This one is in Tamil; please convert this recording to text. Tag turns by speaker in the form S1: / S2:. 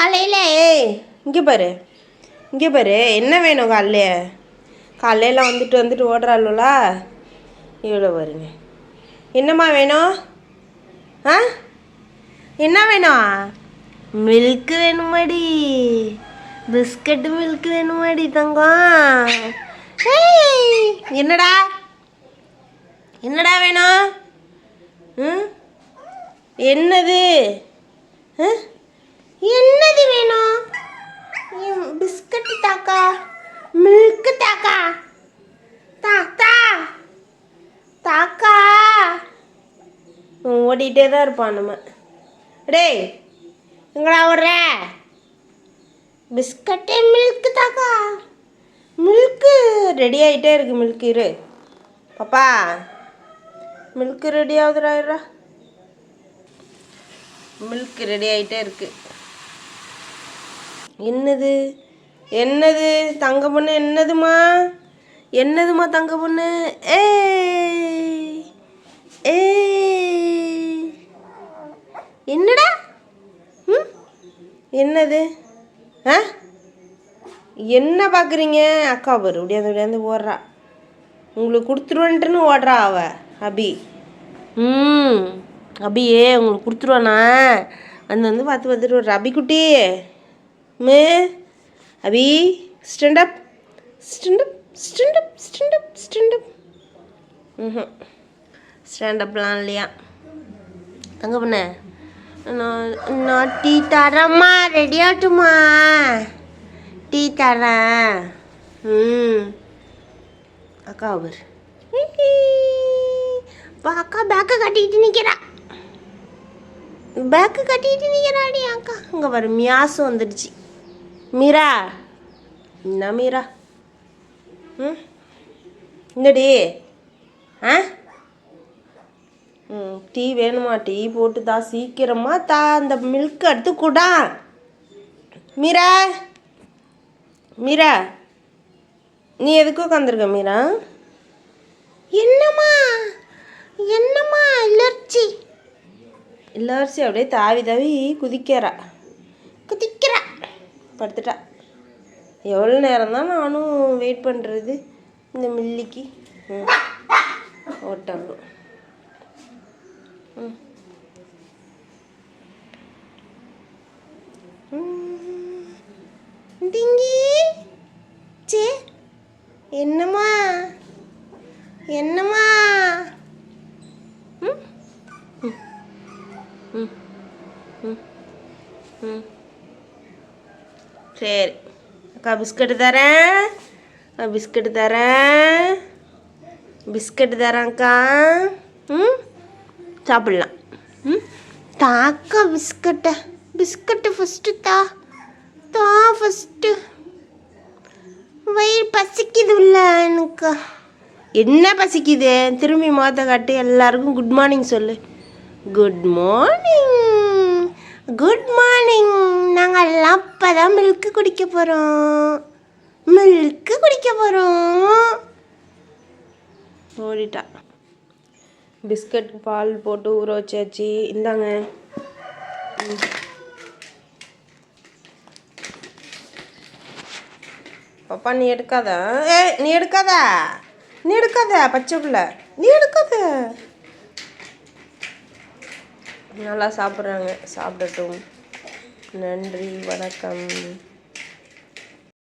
S1: காலையில் இங்கே பாரு என்ன வேணும் காலையில் வந்துட்டு ஓடுறாள்வா இவ்வளோ வருங்க. என்னம்மா வேணும்? ஆ என்ன வேணும்? மில்க்கு வேணுமாடி, பிஸ்கட்டு மில்க் வேணுமாடி தங்கம்? என்னடா வேணும்? என்னது வேணும்? பிஸ்கட்டு தாக்கா, மில்க்கு தாக்கா, தாக்கா. ஓடிட்டே தான் இருப்பான் நம்ம. டேய் எங்கடா ஓடுற? பிஸ்கட்டு மில்க்கு தாக்கா. மில்க்கு ரெடி ஆகிட்டே இருக்கு. மில்க்கு இரு பாப்பா, மில்க்கு ரெடி ஆகுதுடா. மில்க் ரெடி ஆகிட்டே இருக்கு. என்னது தங்க பொண்ணு? என்னதுமா தங்க பொண்ணு? என்னடா? என்னது? என்ன பார்க்குறீங்க? அக்கா பாரு உடையாந்து ஓடுறா. உங்களுக்கு கொடுத்துருவேன்ட்டுன்னு ஓடுறா அவ அபி. அபியே உங்களுக்கு கொடுத்துருவானா? வந்து பார்த்துட்டு வர்ற அபி குட்டி. அபி ஸ்டாண்டப். ஸ்டாண்டப்லாம் இல்லையா தங்க பண்ண? நான் டீ தரேம்மா, ரெடி ஆகட்டுமா? டீ தரேன். அக்கா அவர் அக்கா பேக்கை கட்டிக்கிட்டு நிற்கிறாடி அக்கா. இங்கே பாரு மியாசு வந்துடுச்சு. மீரா என்ன மீரா? இந்தடி டீ வேணுமா? டீ போட்டு தா, சீக்கிரமா தா. அந்த மில்க் எடுத்து கூடா. மீரா நீ எதுக்கு உட்காந்துருக்க மீரா? என்னம்மா இளர்ச்சி அப்படியே தாவி குதிக்கிறா. படுத்துட்டா. எவ்வளோ நேரம் தான் நானும் வெயிட் பண்ணுறது இந்த மில்லிக்கு? ஓட்டாங்க. டிங்கி சே என்னம்மா சரி அக்கா பிஸ்கட்டு தரேன்க்கா. சாப்பிட்லாம். தாக்கா பிஸ்கட்டு ஃபஸ்ட்டு தா ஃபஸ்ட்டு. வயிறு பசிக்குதுல்ல எனக்கு. என்ன பசிக்குது? திரும்பி முகத்தை காட்டி எல்லாருக்கும் குட் மார்னிங் சொல்லு. Good morning. நாங்கள் எல்லாம் அப்போ தான் மில்க்கு குடிக்க போகிறோம். ஓடிட்டா. பிஸ்கட் பால் போட்டு ஊற வச்சாச்சு. இந்தாங்க. பாப்பா நீ எடுக்காத பச்சை பிள்ளை. நீ எடுக்காத. நல்லா சாப்பிட்றாங்க. சாப்பிடட்டும். நன்றி, வணக்கம்.